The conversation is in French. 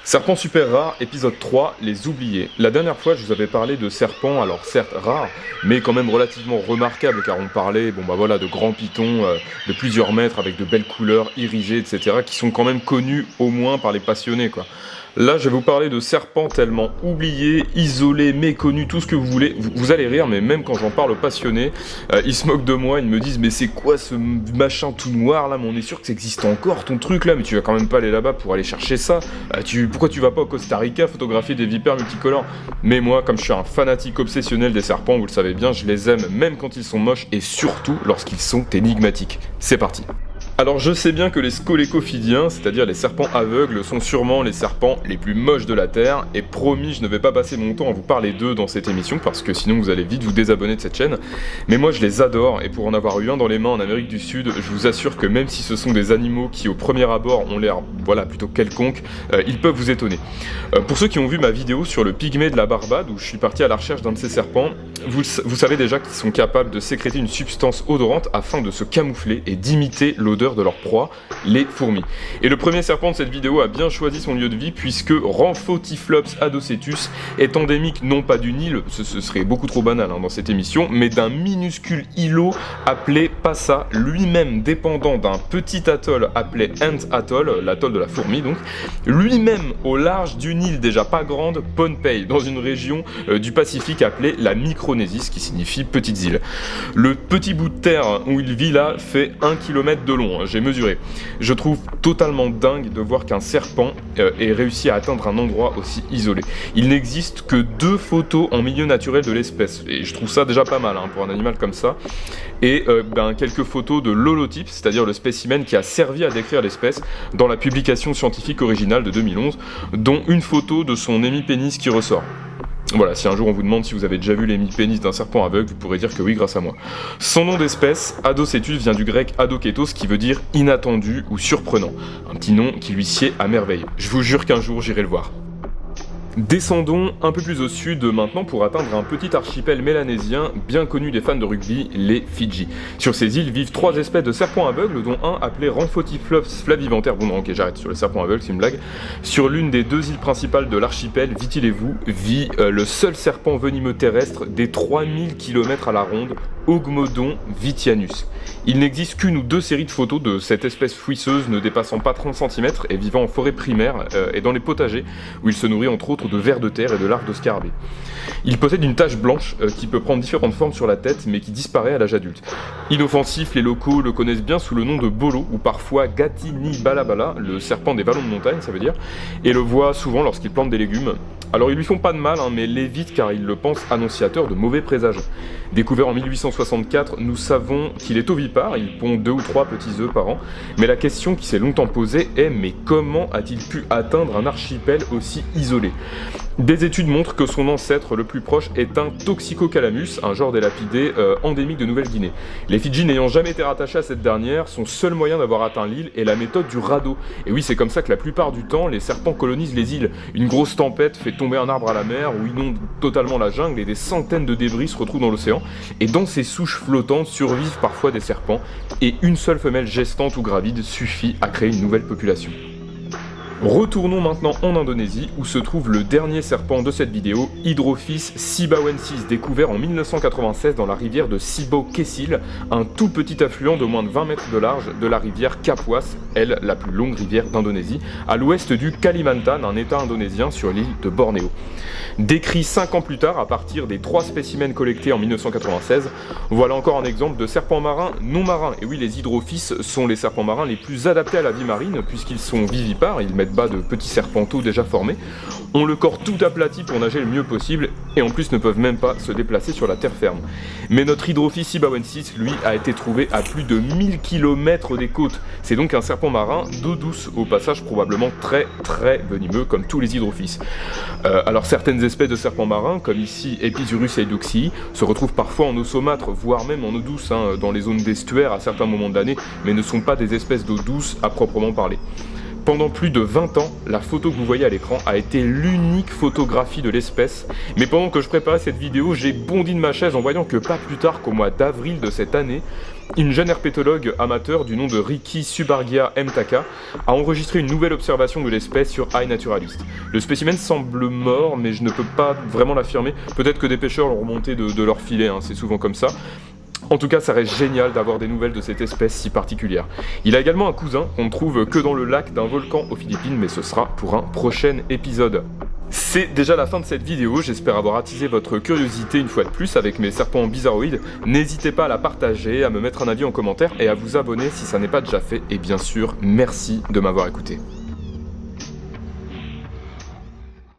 Serpent super rare, épisode 3, les oubliés. La dernière fois, je vous avais parlé de serpents, alors certes rares, mais quand même relativement remarquables, car on parlait de grands pitons de plusieurs mètres avec de belles couleurs, irisées, etc., qui sont quand même connus au moins par les passionnés, quoi. Là, je vais vous parler de serpents tellement oubliés, isolés, méconnus, tout ce que vous voulez. Vous allez rire, mais même quand j'en parle aux passionnés, ils se moquent de moi, ils me disent « Mais c'est quoi ce machin tout noir là? Mais on est sûr que ça existe encore ton truc là, mais tu vas quand même pas aller là-bas pour aller chercher ça. Pourquoi tu vas pas au Costa Rica photographier des vipères multicolores ?» Mais moi, comme je suis un fanatique obsessionnel des serpents, vous le savez bien, je les aime même quand ils sont moches et surtout lorsqu'ils sont énigmatiques. C'est parti. Alors je sais bien que les scolécophidiens, c'est-à-dire les serpents aveugles, sont sûrement les serpents les plus moches de la Terre, et promis, je ne vais pas passer mon temps à vous parler d'eux dans cette émission, parce que sinon vous allez vite vous désabonner de cette chaîne, mais moi je les adore, et pour en avoir eu un dans les mains en Amérique du Sud, je vous assure que même si ce sont des animaux qui au premier abord ont l'air, plutôt quelconques, ils peuvent vous étonner. Pour ceux qui ont vu ma vidéo sur le pygmée de la Barbade, où je suis parti à la recherche d'un de ces serpents, vous savez déjà qu'ils sont capables de sécréter une substance odorante afin de se camoufler et d'imiter l'odeur de leur proie, les fourmis. Et le premier serpent de cette vidéo a bien choisi son lieu de vie puisque Ramphotyphlops adocetus est endémique non pas d'une île, ce serait beaucoup trop banal dans cette émission, mais d'un minuscule îlot appelé Passa, lui-même dépendant d'un petit atoll appelé Ant Atoll, l'atoll de la fourmi donc, lui-même au large d'une île déjà pas grande, Pohnpei, dans une région du Pacifique appelée la Micronésie, ce qui signifie petites îles. Le petit bout de terre où il vit là fait 1 km de long, j'ai mesuré. Je trouve totalement dingue de voir qu'un serpent ait réussi à atteindre un endroit aussi isolé. Il n'existe que 2 photos en milieu naturel de l'espèce, et je trouve ça déjà pas mal pour un animal comme ça, et quelques photos de l'holotype, c'est-à-dire le spécimen qui a servi à décrire l'espèce, dans la publication scientifique originale de 2011, dont une photo de son hémipénis qui ressort. Voilà, si un jour on vous demande si vous avez déjà vu l'hémipénis d'un serpent aveugle, vous pourrez dire que oui grâce à moi. Son nom d'espèce, Adocetus, vient du grec adoketos qui veut dire inattendu ou surprenant. Un petit nom qui lui sied à merveille. Je vous jure qu'un jour j'irai le voir. Descendons un peu plus au sud maintenant pour atteindre un petit archipel mélanésien bien connu des fans de rugby, les Fidji. Sur ces îles vivent 3 espèces de serpents aveugles, dont un appelé Ramphotyphlops flaviventer. Bon non, ok, j'arrête sur les serpents aveugles, c'est une blague. Sur l'une des 2 îles principales de l'archipel, vit le seul serpent venimeux terrestre des 3000 km à la ronde, Ogmodon vitianus. Il n'existe qu'une ou 2 séries de photos de cette espèce fouisseuse ne dépassant pas 30 cm et vivant en forêt primaire et dans les potagers où il se nourrit entre autres de vers de terre et de larves de scarabées. Il possède une tache blanche qui peut prendre différentes formes sur la tête mais qui disparaît à l'âge adulte. Inoffensif, les locaux le connaissent bien sous le nom de bolo ou parfois Gatini balabala, le serpent des vallons de montagne ça veut dire, et le voit souvent lorsqu'il plante des légumes. Alors ils lui font pas de mal mais l'évitent car ils le pensent annonciateur de mauvais présages. Découvert en 1864, nous savons qu'il est ovipare, il pond 2 ou 3 petits œufs par an, mais la question qui s'est longtemps posée est mais comment a-t-il pu atteindre un archipel aussi isolé ? Des études montrent que son ancêtre le plus proche est un Toxicocalamus, un genre d'élapidé endémique de Nouvelle-Guinée. Les Fidji n'ayant jamais été rattachés à cette dernière, son seul moyen d'avoir atteint l'île est la méthode du radeau. Et oui, c'est comme ça que la plupart du temps, les serpents colonisent les îles. Une grosse tempête fait tomber un arbre à la mer ou inonde totalement la jungle et des centaines de débris se retrouvent dans l'océan. Et dans ces souches flottantes survivent parfois des serpents, et une seule femelle gestante ou gravide suffit à créer une nouvelle population. Retournons maintenant en Indonésie où se trouve le dernier serpent de cette vidéo, Hydrophis sibawensis, découvert en 1996 dans la rivière de Sibo Kessil, un tout petit affluent de moins de 20 mètres de large de la rivière Kapuas, elle la plus longue rivière d'Indonésie, à l'ouest du Kalimantan, un état indonésien sur l'île de Bornéo. Décrit 5 ans plus tard à partir des 3 spécimens collectés en 1996, voilà encore un exemple de serpent marin non marin. Et oui, les hydrophis sont les serpents marins les plus adaptés à la vie marine puisqu'ils sont vivipares, ils mettent bas de petits serpentaux déjà formés, ont le corps tout aplati pour nager le mieux possible et en plus ne peuvent même pas se déplacer sur la terre ferme. Mais notre Hydrophis sibawensis, lui, a été trouvé à plus de 1000 km des côtes. C'est donc un serpent marin d'eau douce, au passage probablement très très venimeux comme tous les hydrophis. Alors certaines espèces de serpents marins, comme ici Episurus eidoxii, se retrouvent parfois en eau saumâtre, voire même en eau douce, dans les zones d'estuaire à certains moments de l'année, mais ne sont pas des espèces d'eau douce à proprement parler. Pendant plus de 20 ans, la photo que vous voyez à l'écran a été l'unique photographie de l'espèce, mais pendant que je préparais cette vidéo, j'ai bondi de ma chaise en voyant que pas plus tard qu'au mois d'avril de cette année, une jeune herpétologue amateur du nom de Ricky Subargia Mtaka a enregistré une nouvelle observation de l'espèce sur iNaturalist. Le spécimen semble mort, mais je ne peux pas vraiment l'affirmer. Peut-être que des pêcheurs l'ont remonté de leur filet, c'est souvent comme ça. En tout cas, ça reste génial d'avoir des nouvelles de cette espèce si particulière. Il a également un cousin qu'on ne trouve que dans le lac d'un volcan aux Philippines, mais ce sera pour un prochain épisode. C'est déjà la fin de cette vidéo, j'espère avoir attisé votre curiosité une fois de plus avec mes serpents bizarroïdes. N'hésitez pas à la partager, à me mettre un avis en commentaire et à vous abonner si ça n'est pas déjà fait. Et bien sûr, merci de m'avoir écouté.